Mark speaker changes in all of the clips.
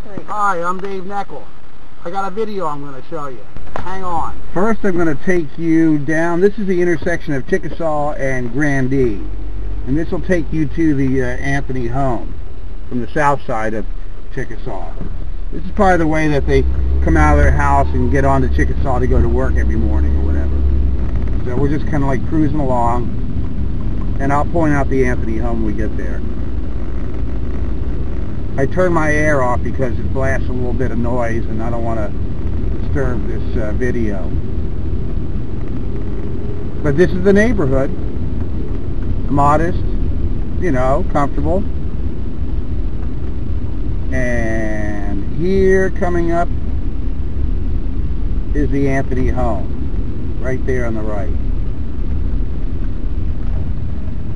Speaker 1: Great.
Speaker 2: Hi, I'm Dave Knechel. I got a video I'm going to show you. Hang on. First I'm going to take you down. This is the intersection of Chickasaw and Grandee. And this will take you to the Anthony home from the south side of Chickasaw. This is probably the way that they come out of their house and get on to Chickasaw to go to work every morning or whatever. So we're just kind of like cruising along, and I'll point out the Anthony home when we get there. I turned my air off because it blasts a little bit of noise and I don't want to disturb this video. But this is the neighborhood. Modest, you know, comfortable. And here coming up is the Anthony home, right there on the right.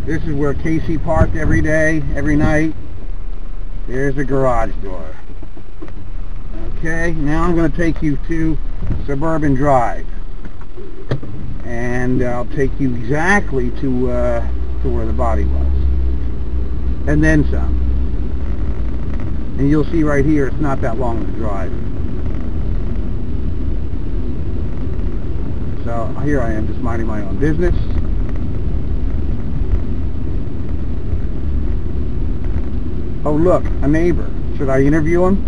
Speaker 2: This is where Casey parked every day, every night. There's the garage door. Okay, now I'm going to take you to Suburban Drive. And I'll take you exactly to where the body was. And then some. And you'll see right here, it's not that long of a drive. So here I am, just minding my own business. Oh look, a neighbor. Should I interview him?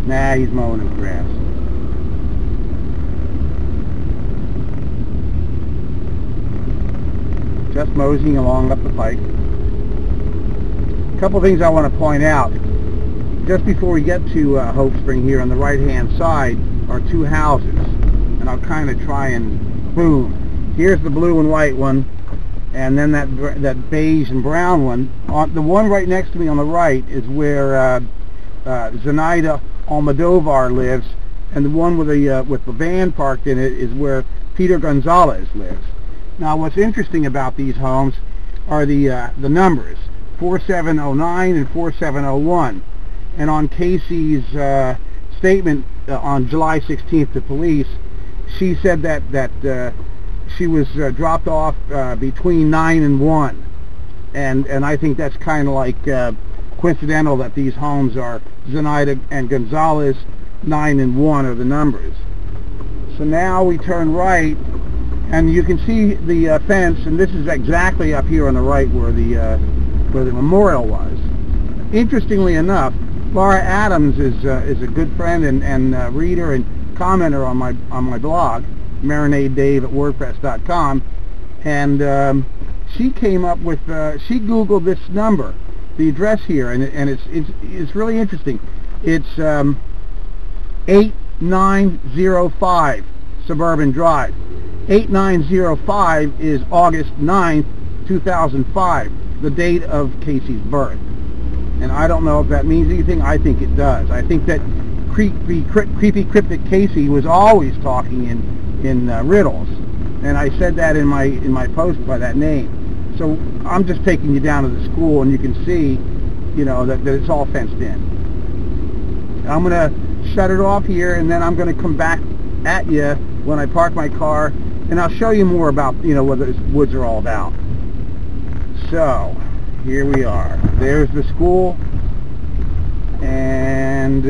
Speaker 2: Nah, he's mowing his grass. Just moseying along up the pike. A couple things I want to point out. Just before we get to Hopespring here, on the right hand side are two houses. And I'll kind of try and boom. Here's the blue and white one. And then that beige and brown one. The one right next to me on the right is where Zenaida Almodovar lives, and the one with the van parked in it is where Peter Gonzalez lives. Now, what's interesting about these homes are the numbers 4709 and 4701. And on Casey's statement on July 16th to police, she said that she was dropped off between 9 and 1, and I think that's kind of like coincidental that these homes are Zenaida and Gonzalez. 9 and 1 are the numbers. So now we turn right, and you can see the fence, and this is exactly up here on the right where the memorial was. Interestingly enough, Laura Adams is a good friend and reader and commenter on my blog, marinadedave@wordpress.com, and she came up with she Googled this number, the address here, and it's really interesting. It's 8905 Suburban Drive. 8905 is August 9th, 2005, the date of Casey's birth. And I don't know if that means anything. I think it does. I think that creepy cryptic Casey was always talking in riddles, and I said that in my post by that name. So I'm just taking you down to the school, and you can see, you know, that it's all fenced in. I'm going to shut it off here, and then I'm going to come back at you when I park my car, and I'll show you more about, you know, what the woods are all about. So here we are. There's the school, and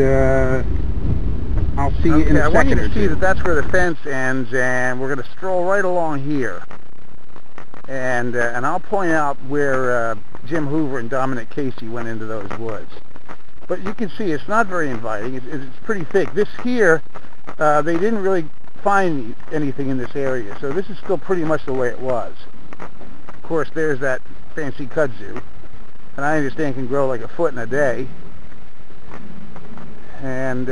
Speaker 2: I'll see you in a second. I want you to see that that's where the fence ends, and we're going to stroll right along here. And I'll point out where Jim Hoover and Dominic Casey went into those woods. But you can see it's not very inviting. It's pretty thick. This here, they didn't really find anything in this area, so this is still pretty much the way it was. Of course, there's that fancy kudzu, and I understand can grow like a foot in a day. And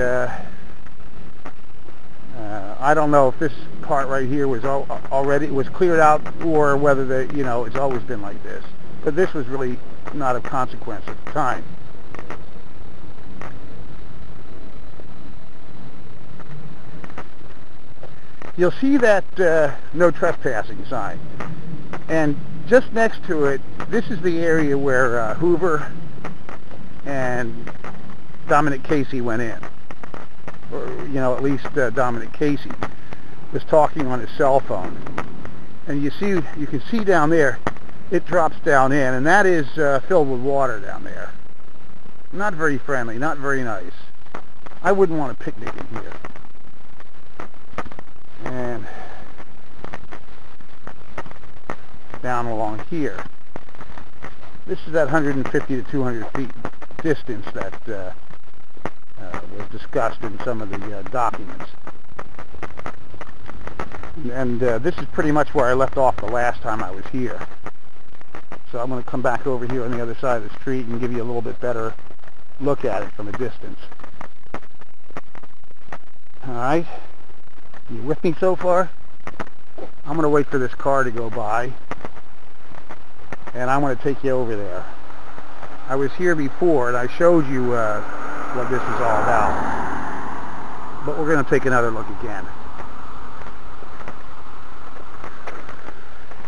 Speaker 2: I don't know if this part right here was already cleared out, or whether you know, it's always been like this. But this was really not of consequence at the time. You'll see that no trespassing sign, and just next to it, this is the area where Hoover and Dominic Casey went in. Or, you know, at least Dominic Casey was talking on his cell phone. And you can see down there, it drops down in, and that is filled with water down there. Not very friendly, not very nice. I wouldn't want to picnic in here. And down along here. This is that 150 to 200 feet distance that was discussed in some of the documents. And this is pretty much where I left off the last time I was here. So I'm going to come back over here on the other side of the street and give you a little bit better look at it from a distance. Alright, you with me so far? I'm going to wait for this car to go by, and I'm going to take you over there. I was here before and I showed you what this is all about, but we're going to take another look again.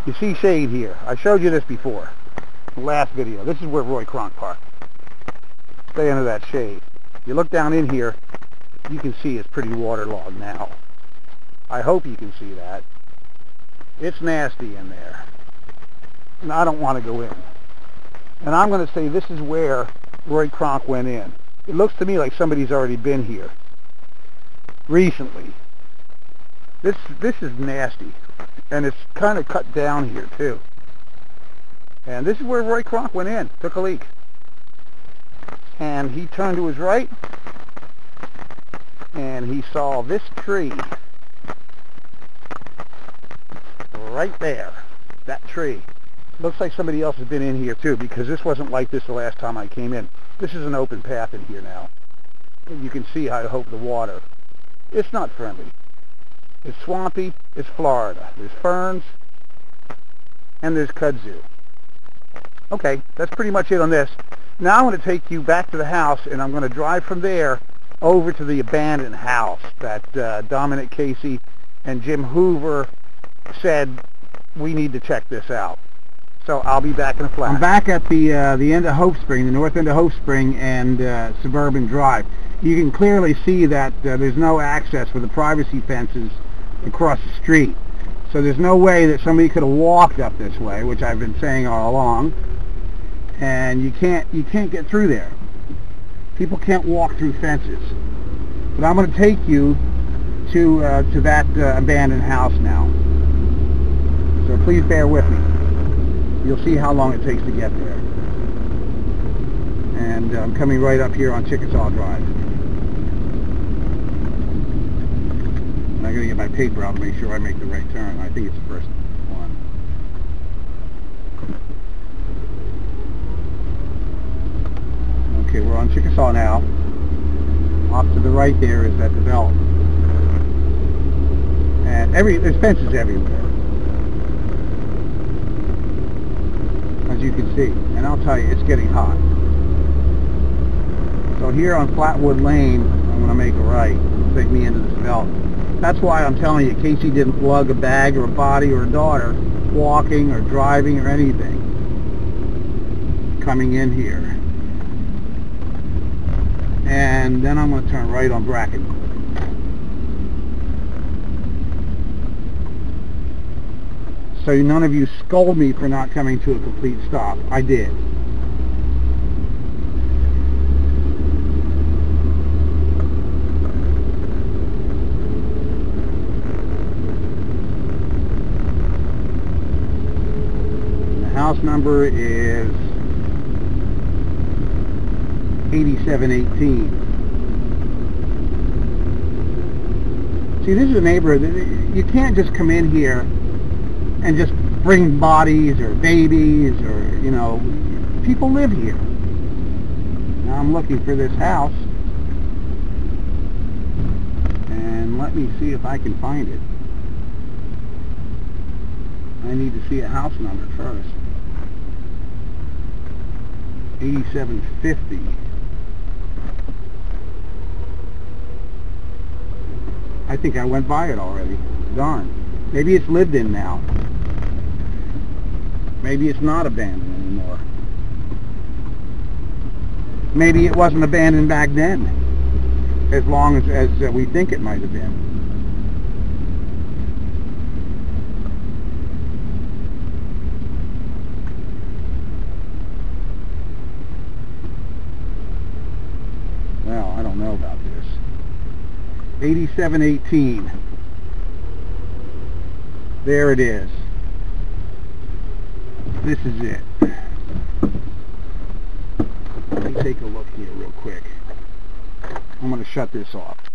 Speaker 2: You see shade here. I showed you this before, the last video. This is where Roy Kronk parked. Stay under that shade. You look down in here, you can see it's pretty waterlogged now. I hope you can see that. It's nasty in there. And I don't want to go in. And I'm going to say this is where Roy Kronk went in. It looks to me like somebody's already been here recently. This is nasty. And it's kind of cut down here too. And this is where Roy Kronk went in, took a leak. And he turned to his right, and he saw this tree right there. That tree. Looks like somebody else has been in here too, because this wasn't like this the last time I came in. This is an open path in here now. You can see, I hope, the water. It's not friendly. It's swampy. It's Florida. There's ferns, and there's kudzu. Okay, that's pretty much it on this. Now I'm going to take you back to the house, and I'm going to drive from there over to the abandoned house that Dominic Casey and Jim Hoover said we need to check this out. So I'll be back in a flash. I'm back at the end of Hopespring, the north end of Hopespring and Suburban Drive. You can clearly see that there's no access for the privacy fences across the street. So there's no way that somebody could have walked up this way, which I've been saying all along. And you can't get through there. People can't walk through fences. But I'm going to take you to that abandoned house now. So please bear with me. You'll see how long it takes to get there. And I'm coming right up here on Chickasaw Drive. And I'm going to get my paper out to make sure I make the right turn. I think it's the first one. Okay, we're on Chickasaw now. Off to the right there is that development. And there's fences everywhere, as you can see. And I'll tell you, it's getting hot. So here on Flatwood Lane, I'm going to make a right. It'll take me into this development. That's why I'm telling you, Casey didn't lug a bag or a body or a daughter walking or driving or anything coming in here. And then I'm going to turn right on Bracken. So none of you scold me for not coming to a complete stop. I did. The house number is 8718. See, this is a neighborhood. You can't just come in here and just bring bodies or babies or, you know, people live here. Now I'm looking for this house, and let me see if I can find it. I need to see a house number first. 8750. I think I went by it already. Darn. Maybe it's lived in now. Maybe it's not abandoned anymore. Maybe it wasn't abandoned back then, as long as we think it might have been. don't know about this. 8718. There it is. This is it. Let me take a look here real quick. I'm going to shut this off.